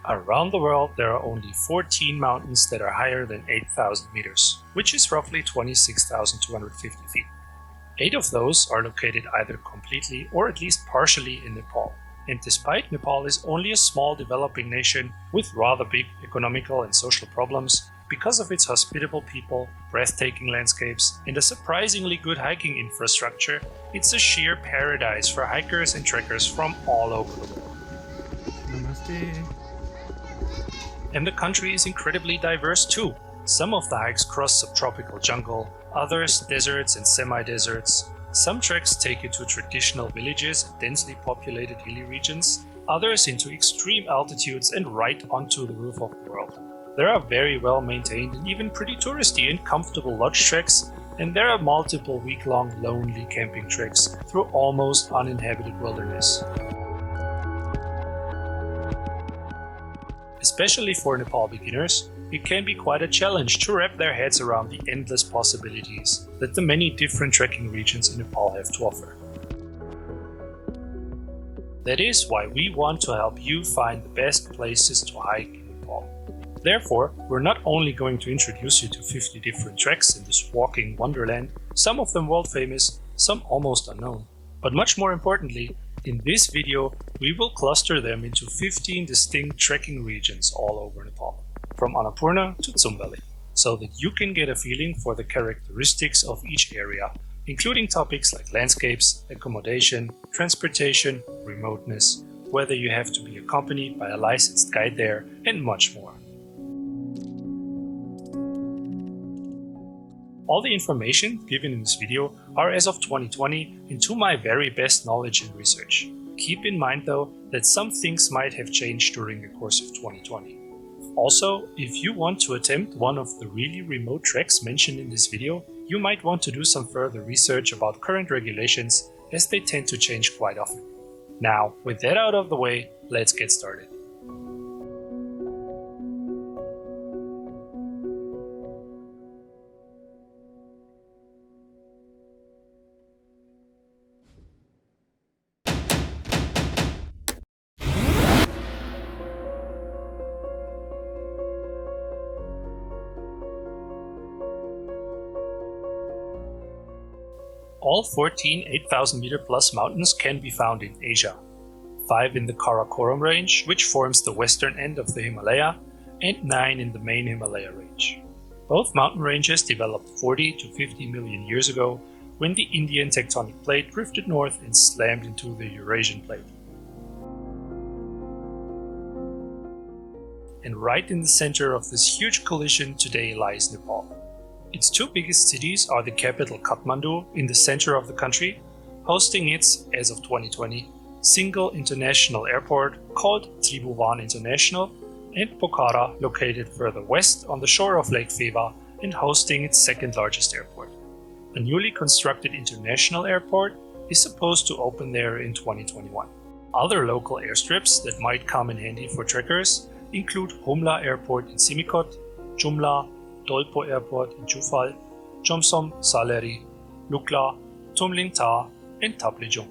Around the world, there are only 14 mountains that are higher than 8,000 meters, which is roughly 26,250 feet. 8 of those are located either completely or at least partially in Nepal. And despite Nepal is only a small developing nation with rather big economical and social problems, because of its hospitable people, breathtaking landscapes, and a surprisingly good hiking infrastructure, it's a sheer paradise for hikers and trekkers from all over the world. Namaste. And the country is incredibly diverse too. Some of the hikes cross subtropical jungle, others deserts and semi-deserts. Some treks take you to traditional villages and densely populated hilly regions, others into extreme altitudes and right onto the roof of the world. There are very well maintained and even pretty touristy and comfortable lodge treks, and there are multiple week-long lonely camping treks through almost uninhabited wilderness. Especially for Nepal beginners, it can be quite a challenge to wrap their heads around the endless possibilities that the many different trekking regions in Nepal have to offer. That is why we want to help you find the best places to hike in Nepal. Therefore, we're not only going to introduce you to 50 different treks in this walking wonderland, some of them world famous, some almost unknown, but much more importantly, in this video, we will cluster them into 15 distinct trekking regions all over Nepal, from Annapurna to Langtang Valley, so that you can get a feeling for the characteristics of each area, including topics like landscapes, accommodation, transportation, remoteness, whether you have to be accompanied by a licensed guide there, and much more. All the information given in this video are as of 2020 and to my very best knowledge and research. Keep in mind though that some things might have changed during the course of 2020. Also, if you want to attempt one of the really remote treks mentioned in this video, you might want to do some further research about current regulations, as they tend to change quite often. Now, with that out of the way, let's get started. All 14 8,000 meter plus mountains can be found in Asia. 5 in the Karakoram range, which forms the western end of the Himalaya, and 9 in the main Himalaya range. Both mountain ranges developed 40 to 50 million years ago, when the Indian tectonic plate drifted north and slammed into the Eurasian plate. And right in the center of this huge collision today lies Nepal. Its 2 biggest cities are the capital Kathmandu in the center of the country, hosting its, as of 2020, single international airport called Tribhuvan International, and Pokhara, located further west on the shore of Lake Feva and hosting its second largest airport. A newly constructed international airport is supposed to open there in 2021. Other local airstrips that might come in handy for trekkers include Humla Airport in Simikot, Jumla, Dolpo Airport in Jufal, Jomsom Saleri, Lukla, Tumling Ta, and Taplejung.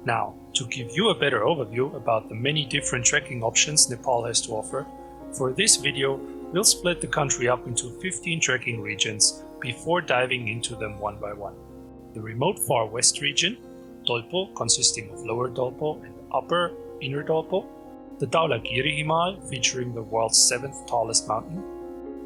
Now, to give you a better overview about the many different trekking options Nepal has to offer, for this video we'll split the country up into 15 trekking regions before diving into them one by one. The remote far west region, Dolpo, consisting of Lower Dolpo and Upper Inner Dolpo, the Dhaulagiri Himal, featuring the world's 7th tallest mountain,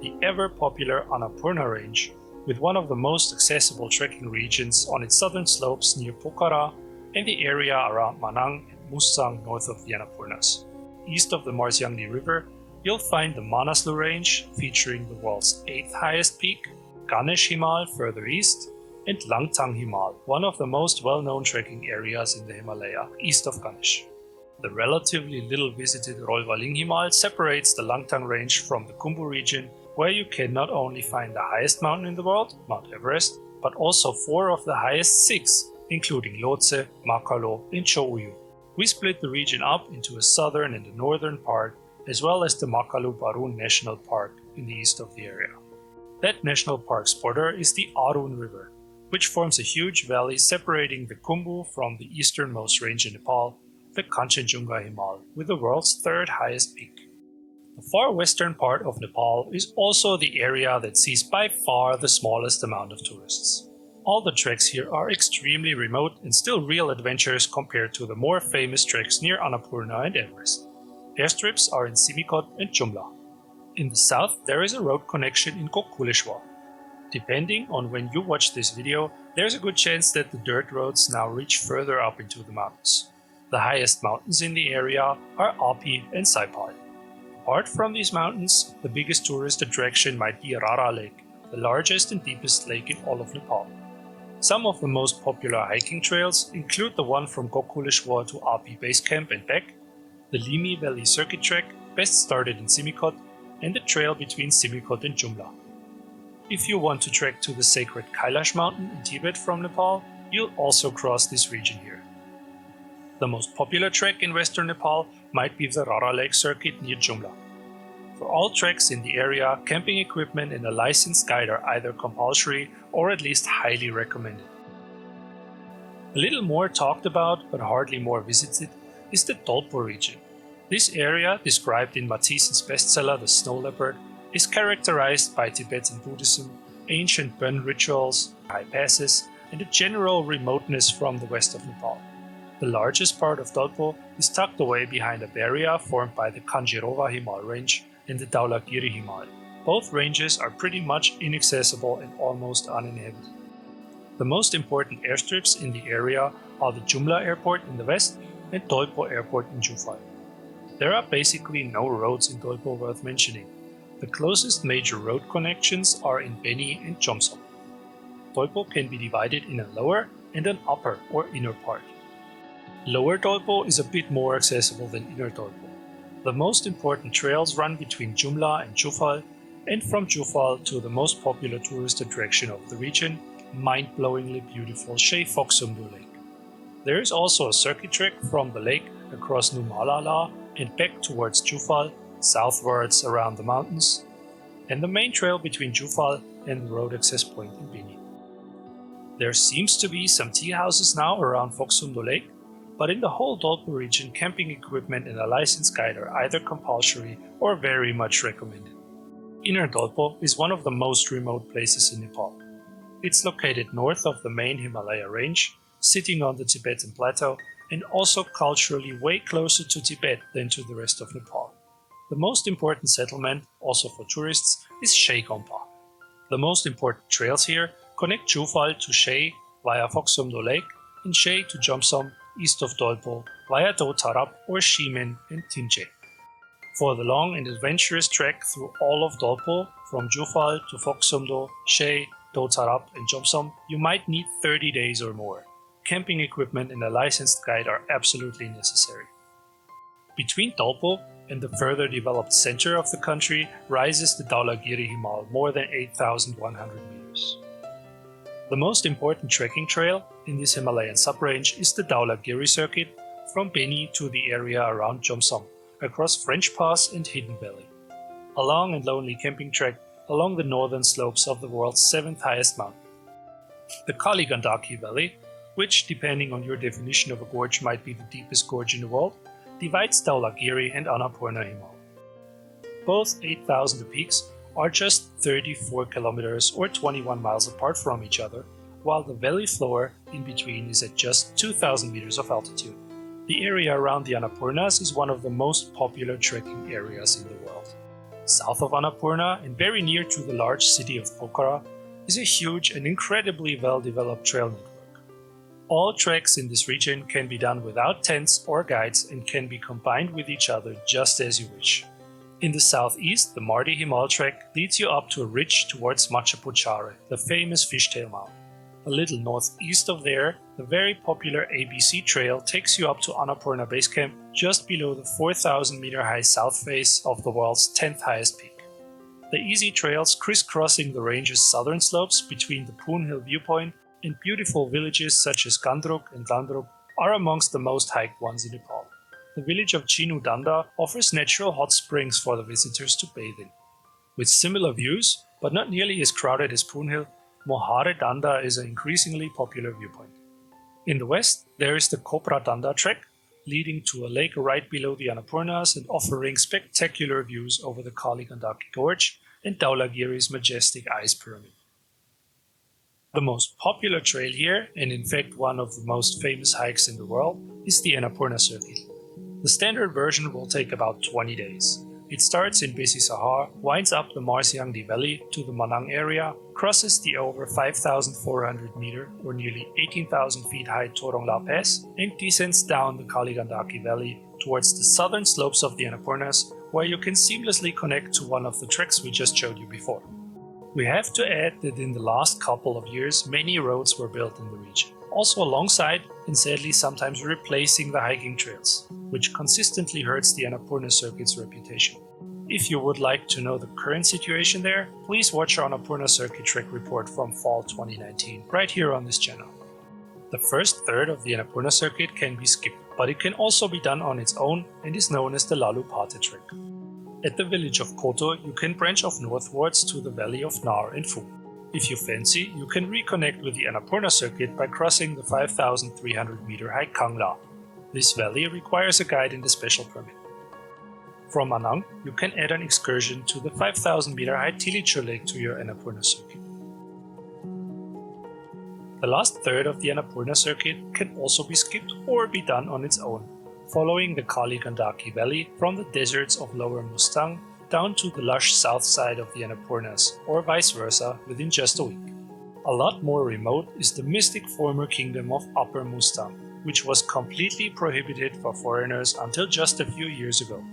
the ever-popular Annapurna range, with one of the most accessible trekking regions on its southern slopes near Pokhara, and the area around Manang and Musang north of the Annapurnas. East of the Marsyangni River, you'll find the Manaslu range, featuring the world's 8th highest peak, Ganesh Himal further east, and Langtang Himal, one of the most well-known trekking areas in the Himalaya, east of Ganesh. The relatively little visited Rolwaling Himal separates the Langtang range from the Khumbu region, where you can not only find the highest mountain in the world, Mount Everest, but also 4 of the highest 6, including Lhotse, Makalu, and Cho'uyu. We split the region up into a southern and a northern part, as well as the Makalu Barun National Park in the east of the area. That national park's border is the Arun River, which forms a huge valley separating the Khumbu from the easternmost range in Nepal, the Kanchenjunga Himal, with the world's third highest peak. The far western part of Nepal is also the area that sees by far the smallest amount of tourists. All the treks here are extremely remote and still real adventures compared to the more famous treks near Annapurna and Everest. Airstrips are in Simikot and Jumla. In the south, there is a road connection in Kokuleshwar. Depending on when you watch this video, there's a good chance that the dirt roads now reach further up into the mountains. The highest mountains in the area are Api and Saipal. Apart from these mountains, the biggest tourist attraction might be Rara Lake, the largest and deepest lake in all of Nepal. Some of the most popular hiking trails include the one from Kokuleshwar to Api Base Camp and back, the Limi Valley Circuit Track, best started in Simikot, and the trail between Simikot and Jumla. If you want to trek to the sacred Kailash mountain in Tibet from Nepal, you'll also cross this region here. The most popular trek in western Nepal might be the Rara Lake circuit near Jumla. For all treks in the area, camping equipment and a licensed guide are either compulsory or at least highly recommended. A little more talked about, but hardly more visited, is the Dolpo region. This area, described in Mathiesen's bestseller The Snow Leopard, is characterized by Tibetan Buddhism, ancient Bon rituals, high passes, and a general remoteness from the west of Nepal. The largest part of Dolpo is tucked away behind a barrier formed by the Kanchenjunga Himal range and the Dhaulagiri Himal. Both ranges are pretty much inaccessible and almost uninhabited. The most important airstrips in the area are the Jumla Airport in the west and Dolpo Airport in Jufal. There are basically no roads in Dolpo worth mentioning. The closest major road connections are in Beni and Jomsom. Dolpo can be divided in a lower and an upper or inner part. Lower Dolpo is a bit more accessible than Inner Dolpo. The most important trails run between Jumla and Jufal, and from Jufal to the most popular tourist attraction of the region, mind-blowingly beautiful Foksumdu Lake. There is also a circuit trek from the lake across Numalala and back towards Jufal, southwards around the mountains, and the main trail between Jufal and the road access point in Beni. There seems to be some tea houses now around Foksumdu Lake, but in the whole Dolpo region, camping equipment and a licensed guide are either compulsory or very much recommended. Inner Dolpo is one of the most remote places in Nepal. It's located north of the main Himalaya range, sitting on the Tibetan plateau, and also culturally way closer to Tibet than to the rest of Nepal. The most important settlement, also for tourists, is Gompa. The most important trails here connect Jufal to Shey via Foksumdu Lake and Shey to Jomsom east of Dolpo via Dotarap or Shimen and Tinche. For the long and adventurous trek through all of Dolpo, from Jufal to Foksumdu, Shey, Dotarap and Jomsom, you might need 30 days or more. Camping equipment and a licensed guide are absolutely necessary. Between Dolpo and the further developed center of the country rises the Dhaulagiri Himal, more than 8,100 meters. The most important trekking trail in this Himalayan subrange is the Dhaulagiri circuit from Beni to the area around Jomsom, across French Pass and Hidden Valley. A long and lonely camping trek along the northern slopes of the world's 7th highest mountain. The Ghandaki Valley, which, depending on your definition of a gorge, might be the deepest gorge in the world, divides Dhaulagiri and Annapurna Himal. Both 8,000 peaks are just 34 kilometers or 21 miles apart from each other, while the valley floor in between is at just 2,000 meters of altitude. The area around the Annapurnas is one of the most popular trekking areas in the world. South of Annapurna and very near to the large city of Pokhara is a huge and incredibly well-developed trail network. All treks in this region can be done without tents or guides and can be combined with each other just as you wish. In the southeast, the Mardi Himal trek leads you up to a ridge towards Machapuchare, the famous fishtail mountain. A little northeast of there, the very popular ABC trail takes you up to Annapurna Base Camp, just below the 4,000 meter high south face of the world's 10th highest peak. The easy trails crisscrossing the range's southern slopes between the Poon Hill viewpoint and beautiful villages such as Gandruk and Dandruk are amongst the most hiked ones in Nepal. The village of Chinu Danda offers natural hot springs for the visitors to bathe in. With similar views, but not nearly as crowded as Poon Hill, Mohare Danda is an increasingly popular viewpoint. In the west, there is the Kopra Danda trek, leading to a lake right below the Annapurnas and offering spectacular views over the Ghandaki Gorge and Dhaulagiri's majestic ice pyramid. The most popular trail here, and in fact one of the most famous hikes in the world, is the Annapurna circuit. The standard version will take about 20 days. It starts in Besi Sahar, winds up the Langtang Valley to the Manang area, crosses the over 5,400 meter or nearly 18,000 feet high Torongla Pass, and descends down the Ghandaki Valley towards the southern slopes of the Annapurnas, where you can seamlessly connect to one of the treks we just showed you before. We have to add that in the last couple of years many roads were built in the region, also alongside and sadly sometimes replacing the hiking trails, which consistently hurts the Annapurna circuit's reputation. If you would like to know the current situation there, please watch our Annapurna circuit trek report from fall 2019 right here on this channel. The first third of the Annapurna circuit can be skipped, but it can also be done on its own and is known as the Lalu Pate trek. At the village of Koto, you can branch off northwards to the valley of Nar and Fu. If you fancy, you can reconnect with the Annapurna circuit by crossing the 5,300 meter high Kangla. This valley requires a guide and a special permit. From Manang, you can add an excursion to the 5,000 meter high Tilicho Lake to your Annapurna circuit. The last third of the Annapurna circuit can also be skipped or be done on its own, following the Ghandaki Valley from the deserts of Lower Mustang down to the lush south side of the Annapurnas, or vice versa, within just a week. A lot more remote is the mystic former kingdom of Upper Mustang, which was completely prohibited for foreigners until just a few years ago.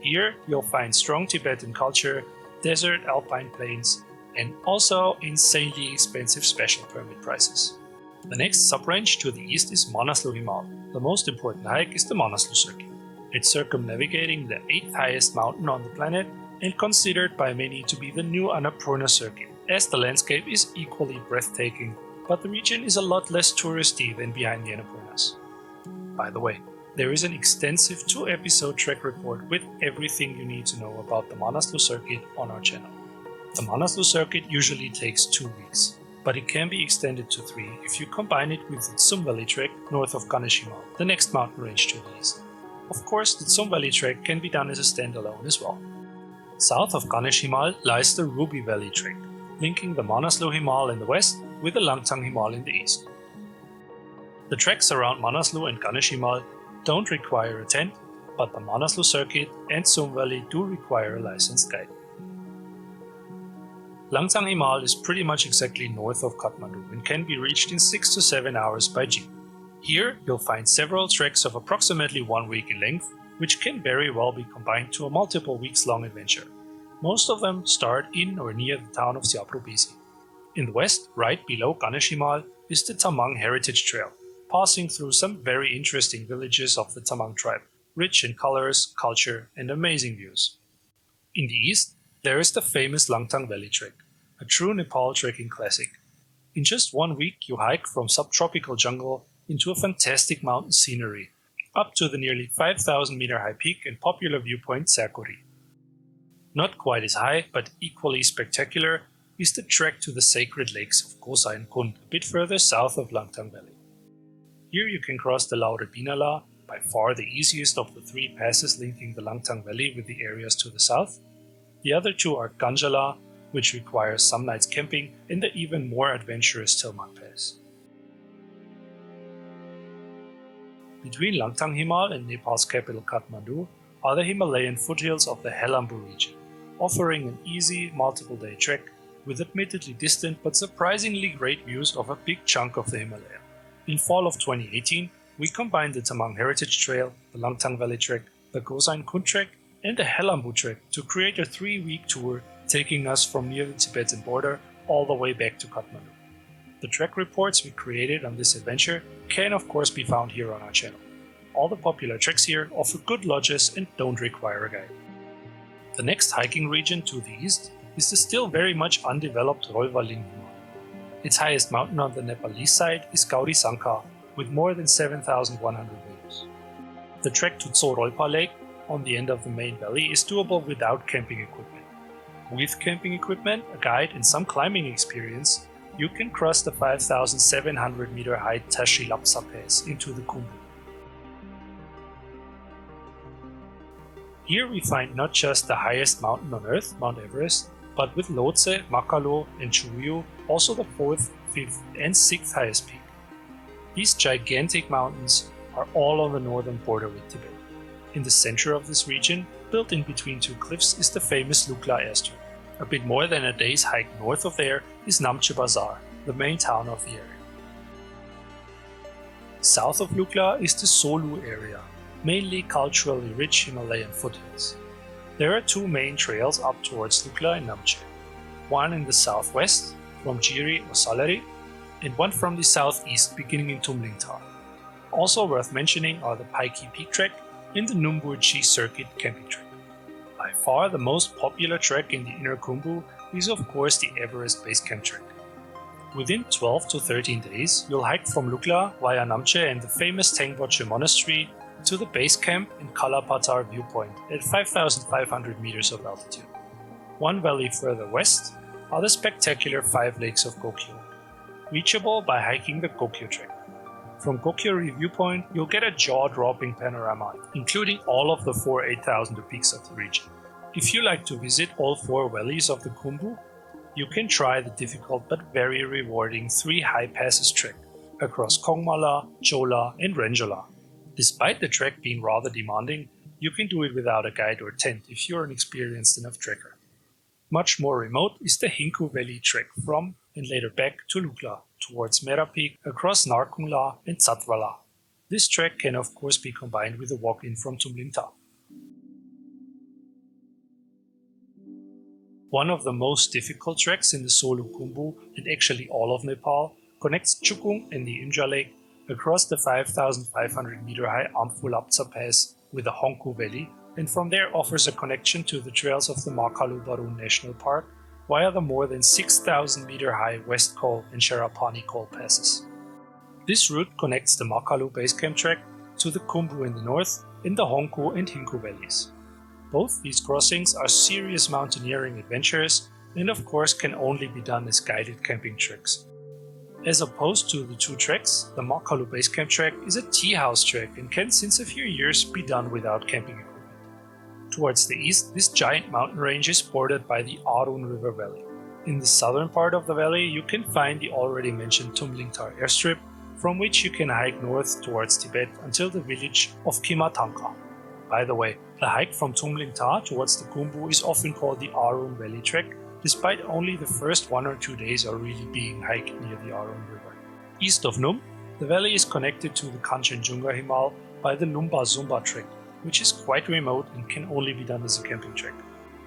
Here you'll find strong Tibetan culture, desert alpine plains, and also insanely expensive special permit prices. The next sub-range to the east is Manaslu Himal. The most important hike is the Manaslu circuit. It's circumnavigating the 8th highest mountain on the planet and considered by many to be the new Annapurna circuit, as the landscape is equally breathtaking, but the region is a lot less touristy than behind the Annapurnas. By the way, there is an extensive 2-episode trek report with everything you need to know about the Manaslu circuit on our channel. The Manaslu circuit usually takes 2 weeks, but it can be extended to 3 if you combine it with the Tsum Valley trek north of Ganesh, the next mountain range to the east. Of course, the Tsum Valley trek can be done as a standalone as well. South of Ganesh Himal lies the Ruby Valley trek, linking the Manaslu Himal in the west with the Langtang Himal in the east. The treks around Manaslu and Ganesh Himal don't require a tent, but the Manaslu circuit and Tsum Valley do require a licensed guide. Langtang Himal is pretty much exactly north of Kathmandu and can be reached in 6 to 7 hours by jeep. Here you'll find several treks of approximately 1 week in length, which can very well be combined to a multiple weeks long adventure. Most of them start in or near the town of Siapro Besi. In the west, right below Ganesh Himal, is the Tamang Heritage Trail, passing through some very interesting villages of the Tamang tribe, rich in colors, culture, and amazing views. In the east, there is the famous Langtang Valley trek, a true Nepal trekking classic. In just 1 week, you hike from subtropical jungle into a fantastic mountain scenery, up to the nearly 5,000 meter high peak and popular viewpoint Sakuri. Not quite as high, but equally spectacular, is the trek to the sacred lakes of Kosa and Kund, a bit further south of Langtang Valley. Here you can cross the Laure Binala, by far the easiest of the 3 passes linking the Langtang Valley with the areas to the south. The other 2 are Ganjala, which requires some nights camping, and the even more adventurous Tilmak Pass. Between Langtang Himal and Nepal's capital Kathmandu are the Himalayan foothills of the Helambu region, offering an easy multiple-day trek with admittedly distant but surprisingly great views of a big chunk of the Himalaya. In fall of 2018, we combined the Tamang Heritage Trail, the Langtang Valley Trek, the Gosain Kund Trek, and the Helambu Trek to create a 3-week tour taking us from near the Tibetan border all the way back to Kathmandu. The trek reports we created on this adventure can of course be found here on our channel. All the popular treks here offer good lodges and don't require a guide. The next hiking region to the east is the still very much undeveloped Rolwaling. Its highest mountain on the Nepalese side is Gauri Sankha, with more than 7,100 meters. The trek to Tsorolpa Lake on the end of the main valley is doable without camping equipment. With camping equipment, a guide and some climbing experience, you can cross the 5,700 meter high Tashi Lapsa Pass into the Khumbu. Here we find not just the highest mountain on Earth, Mount Everest, but with Lhotse, Makalu and Chuyu also the 4th, 5th and 6th highest peak. These gigantic mountains are all on the northern border with Tibet. In the center of this region, built in between two cliffs, is the famous Lukla airstrip. A bit more than a day's hike north of there is Namche Bazar, the main town of the area. South of Lukla is the Solu area, mainly culturally rich Himalayan foothills. There are two main trails up towards Lukla and Namche. One in the southwest, from Jiri or Salari, and one from the southeast, beginning in Tumlingtar. Also worth mentioning are the Paiki Peak Trek and the Numburchi Circuit Camping Trek. By far the most popular trek in the inner Khumbu is of course the Everest Base Camp Trek. Within 12 to 13 days, you'll hike from Lukla via Namche and the famous Tengboche Monastery to the base camp and Kalapatar viewpoint at 5,500 meters of altitude. One valley further west are the spectacular 5 lakes of Gokyo, reachable by hiking the Gokyo Trek. From Gokyori viewpoint, you'll get a jaw-dropping panorama, including all of the 4 8,000 peaks of the region. If you like to visit all 4 valleys of the Khumbu, you can try the difficult but very rewarding 3 high passes trek across Kongmala, Chola and Renjola. Despite the trek being rather demanding, you can do it without a guide or tent if you're an experienced enough trekker. Much more remote is the Hinku Valley trek from and later back to Lukla, towards Mera Peak, across Narkungla and Satwala. This trek can of course be combined with a walk-in from Tumlingta. One of the most difficult treks in the Solu Khumbu, and actually all of Nepal, connects Chukung and the Imja Lake across the 5,500 meter high Ampulaptsa Pass with the Honku Valley, and from there offers a connection to the trails of the Makalu Barun National Park via the more than 6,000 meter high West Col and Sharapani Col passes. This route connects the Makalu Base Camp Trek to the Khumbu in the north and the Honku and Hinku valleys. Both these crossings are serious mountaineering adventures and of course can only be done as guided camping treks. As opposed to the 2 treks, the Makalu Base Camp Trek is a tea house trek and can since a few years be done without camping equipment. Towards the east, this giant mountain range is bordered by the Arun River Valley. In the southern part of the valley, you can find the already mentioned Tumlingtar airstrip, from which you can hike north towards Tibet until the village of Kimatanka. By the way, the hike from Tumlingtar towards the Khumbu is often called the Arun Valley Trek, despite only the first 1 or 2 days are really being hiked near the Arun River. East of Num, the valley is connected to the Kanchenjunga Himal by the Lumba Zumba Trek, which is quite remote and can only be done as a camping trek.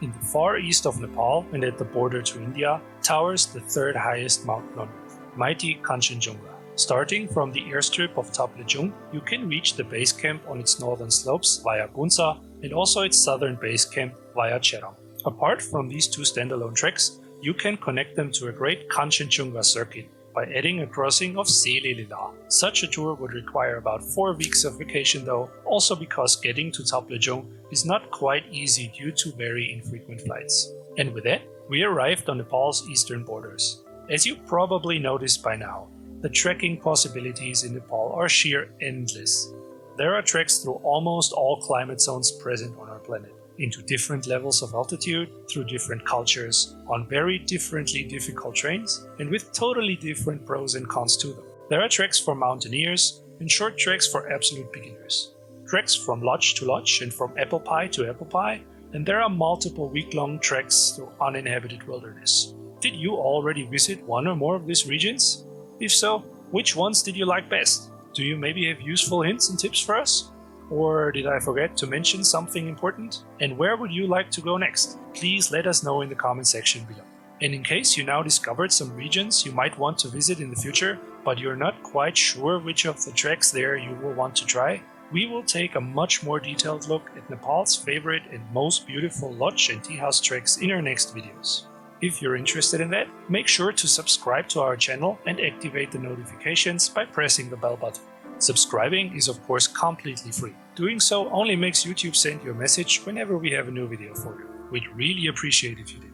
In the far east of Nepal and at the border to India towers the 3rd highest mountain on Earth, mighty Kanchenjunga. Starting from the airstrip of Taplejung, you can reach the base camp on its northern slopes via Gunsa and also its southern base camp via Cheram. Apart from these 2 standalone treks, you can connect them to a great Kanchenjunga circuit by adding a crossing of Selelila. Such a tour would require about 4 weeks of vacation though, also because getting to Taplejung is not quite easy due to very infrequent flights. And with that, we arrived on Nepal's eastern borders. As you probably noticed by now, the trekking possibilities in Nepal are sheer endless. There are treks through almost all climate zones present on our planet, into different levels of altitude, through different cultures, on very differently difficult terrains, and with totally different pros and cons to them. There are treks for mountaineers and short treks for absolute beginners. Treks from lodge to lodge and from apple pie to apple pie, and there are multiple week-long treks through uninhabited wilderness. Did you already visit one or more of these regions? If so, which ones did you like best? Do you maybe have useful hints and tips for us? Or did I forget to mention something important? And where would you like to go next? Please let us know in the comment section below. And in case you now discovered some regions you might want to visit in the future, but you're not quite sure which of the treks there you will want to try, we will take a much more detailed look at Nepal's favorite and most beautiful lodge and tea house treks in our next videos. If you're interested in that, make sure to subscribe to our channel and activate the notifications by pressing the bell button. Subscribing is of course completely free. Doing so only makes YouTube send you a message whenever we have a new video for you. We'd really appreciate if you did.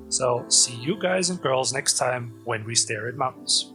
So see you guys and girls next time when we stare at mountains.